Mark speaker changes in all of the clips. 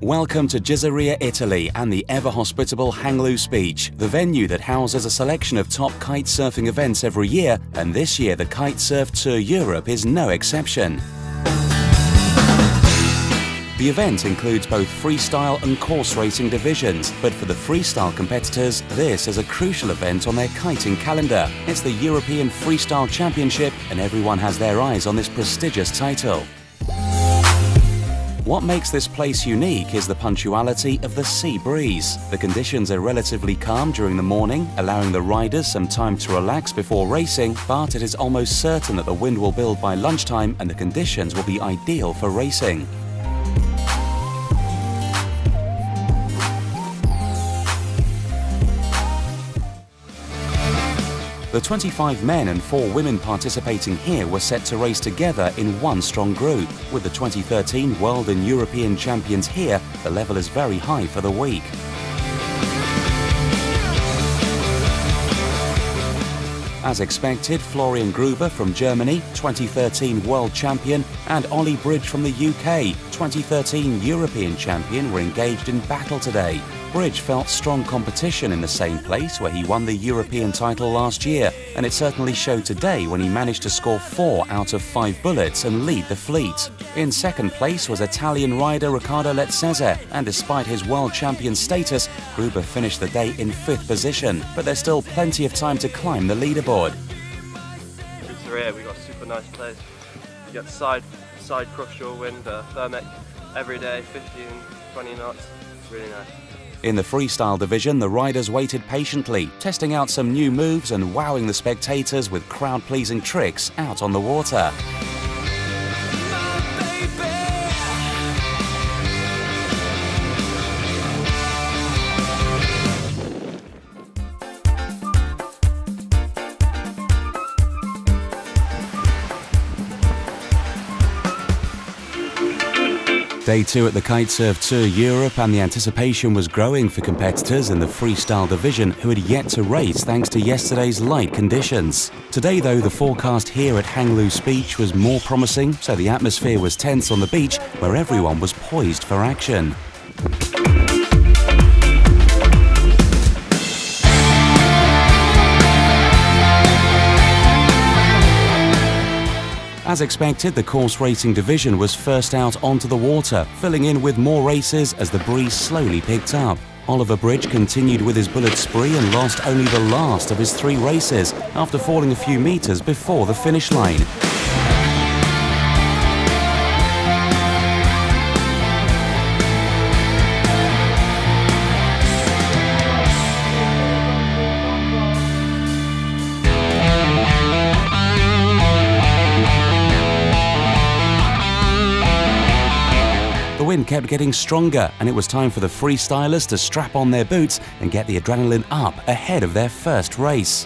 Speaker 1: Welcome to Gizzeria, Italy and the ever-hospitable Hang Loose Beach, the venue that houses a selection of top kite surfing events every year, and this year the Kitesurf Tour Europe is no exception. The event includes both freestyle and course racing divisions, but for the freestyle competitors, this is a crucial event on their kiting calendar. It's the European Freestyle Championship and everyone has their eyes on this prestigious title. What makes this place unique is the punctuality of the sea breeze. The conditions are relatively calm during the morning, allowing the riders some time to relax before racing, but it is almost certain that the wind will build by lunchtime and the conditions will be ideal for racing. The 25 men and 4 women participating here were set to race together in one strong group. With the 2013 World and European champions here, the level is very high for the week. As expected, Florian Gruber from Germany, 2013 World Champion, and Ollie Bridge from the UK, 2013 European Champion, were engaged in battle today. Bridge felt strong competition in the same place where he won the European title last year, and it certainly showed today when he managed to score 4 out of 5 bullets and lead the fleet. In second place was Italian rider Riccardo Letzese, and despite his world champion status, Gruber finished the day in 5th position, but there's still plenty of time to climb the leaderboard.
Speaker 2: Gizzeria, we got a super nice place. You get side cross-shore wind, thermic every day, 15-20 knots. It's really nice.
Speaker 1: In the freestyle division, the riders waited patiently, testing out some new moves and wowing the spectators with crowd-pleasing tricks out on the water. Day 2 at the Kitesurf Tour Europe, and the anticipation was growing for competitors in the freestyle division who had yet to race thanks to yesterday's light conditions. Today though, the forecast here at Hang Loose Beach was more promising, so the atmosphere was tense on the beach where everyone was poised for action. As expected, the course racing division was first out onto the water, filling in with more races as the breeze slowly picked up. Oliver Bridge continued with his bullet spree and lost only the last of his 3 races after falling a few meters before the finish line. The wind kept getting stronger, and it was time for the freestylers to strap on their boots and get the adrenaline up ahead of their first race.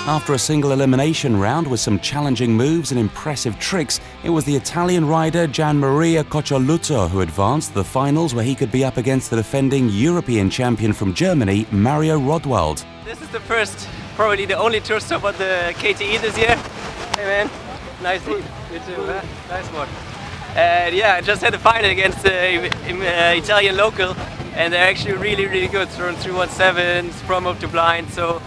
Speaker 1: After a single elimination round with some challenging moves and impressive tricks, it was the Italian rider Gianmaria Coccioluto who advanced to the finals, where he could be up against the defending European champion from Germany, Mario Rodwald.
Speaker 3: This is the first, probably the only tour stop on the KTE this year. Hey man, nice to meet you too, man. Nice one. And yeah, I just had a final against the Italian local, and they're actually really good, throwing 317s from up to blind, so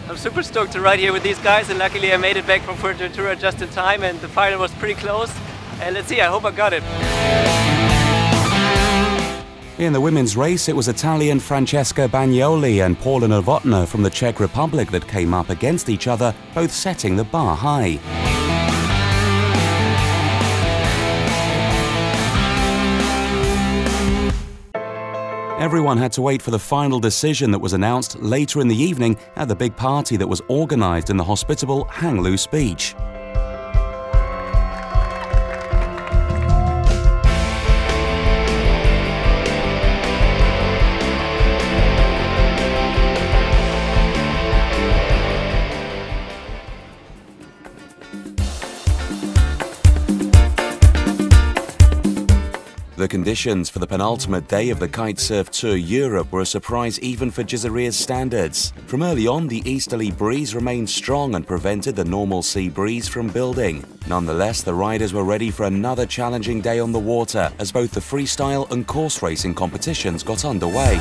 Speaker 3: I'm super stoked to ride here with these guys, and luckily I made it back from Fuerteventura just in time, and the final was pretty close, and let's see, I hope I got it.
Speaker 1: In the women's race, it was Italian Francesca Bagnoli and Paula Novotná from the Czech Republic that came up against each other, both setting the bar high. Everyone had to wait for the final decision that was announced later in the evening at the big party that was organised in the hospitable Hang Loose Beach. The conditions for the penultimate day of the Kitesurf Tour Europe were a surprise even for Gizzeria's standards. From early on, the easterly breeze remained strong and prevented the normal sea breeze from building. Nonetheless, the riders were ready for another challenging day on the water as both the freestyle and course racing competitions got underway.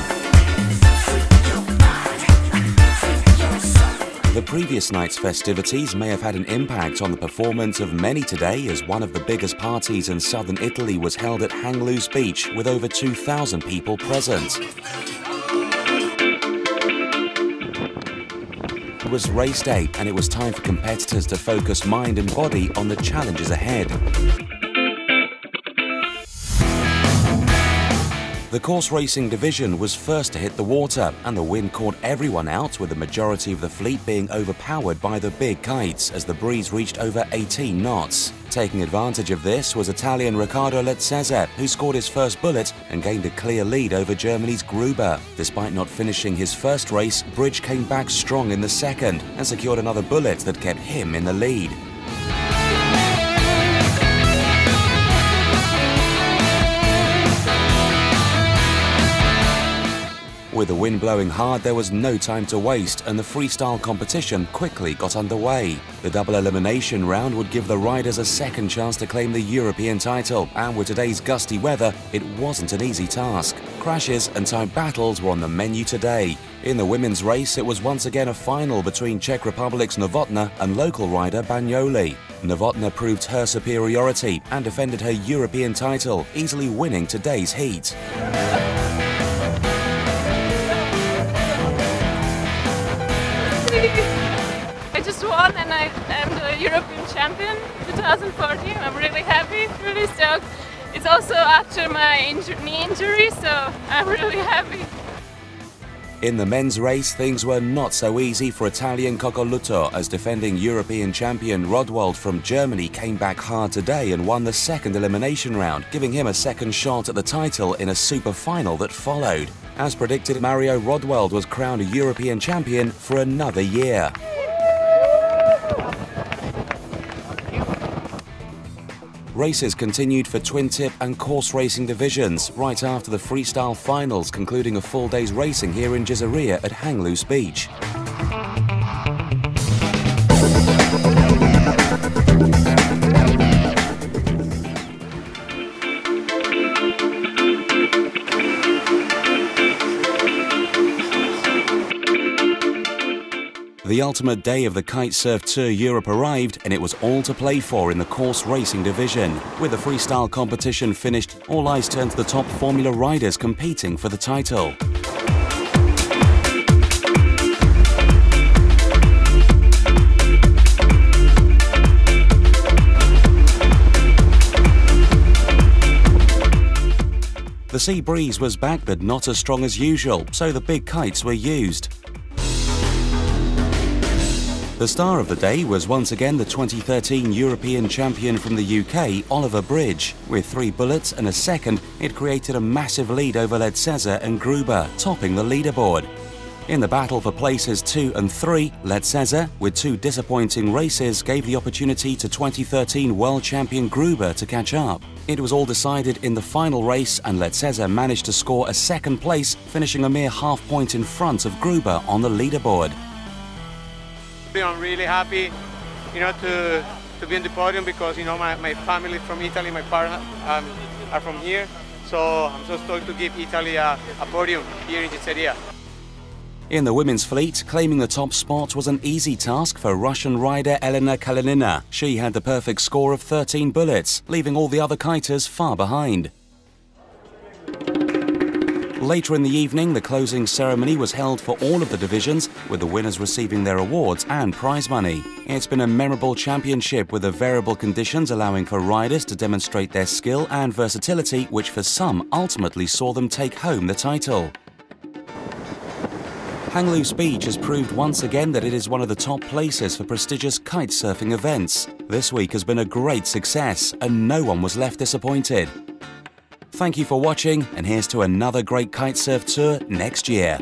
Speaker 1: The previous night's festivities may have had an impact on the performance of many today, as one of the biggest parties in southern Italy was held at Hang Loose Beach with over 2,000 people present. It was race day and it was time for competitors to focus mind and body on the challenges ahead. The course racing division was first to hit the water, and the wind caught everyone out, with the majority of the fleet being overpowered by the big kites as the breeze reached over 18 knots. Taking advantage of this was Italian Riccardo Letzese, who scored his first bullet and gained a clear lead over Germany's Gruber. Despite not finishing his first race, Bridge came back strong in the second and secured another bullet that kept him in the lead. With the wind blowing hard, there was no time to waste, and the freestyle competition quickly got underway. The double elimination round would give the riders a second chance to claim the European title, and with today's gusty weather, it wasn't an easy task. Crashes and tight battles were on the menu today. In the women's race, it was once again a final between Czech Republic's Novotná and local rider Bagnoli. Novotná proved her superiority and defended her European title, easily winning today's heat.
Speaker 4: I just won and I am the European champion 2014. I'm really happy, really stoked. It's also after my knee injury, so I'm really happy.
Speaker 1: In the men's race, things were not so easy for Italian Coccoluto, as defending European champion Rodwald from Germany came back hard today and won the second elimination round, giving him a second shot at the title in a super final that followed. As predicted, Mario Rodwald was crowned a European champion for another year. Races continued for twin tip and course racing divisions right after the freestyle finals, concluding a full day's racing here in Gizzeria at Hang Loose Beach. The ultimate day of the Kitesurf Tour Europe arrived, and it was all to play for in the course racing division. With the freestyle competition finished, all eyes turned to the top Formula riders competing for the title. The sea breeze was back, but not as strong as usual, so the big kites were used. The star of the day was once again the 2013 European champion from the UK, Oliver Bridge. With 3 bullets and a second, it created a massive lead over Letzese and Gruber, topping the leaderboard. In the battle for places 2 and 3, Letzese, with 2 disappointing races, gave the opportunity to 2013 world champion Gruber to catch up. It was all decided in the final race, and Letzese managed to score a second place, finishing a mere half point in front of Gruber on the leaderboard.
Speaker 5: I'm really happy, to be on the podium because, my family is from Italy, my parents are from here, so I'm so stoked to give Italy a podium here in Gizzeria.
Speaker 1: In the women's fleet, claiming the top spot was an easy task for Russian rider Elena Kalinina. She had the perfect score of 13 bullets, leaving all the other kiters far behind. Later in the evening, the closing ceremony was held for all of the divisions, with the winners receiving their awards and prize money. It's been a memorable championship with the variable conditions allowing for riders to demonstrate their skill and versatility, which for some ultimately saw them take home the title. Hang Loose Beach has proved once again that it is one of the top places for prestigious kite surfing events. This week has been a great success, and no one was left disappointed. Thank you for watching, and here's to another great kitesurf tour next year.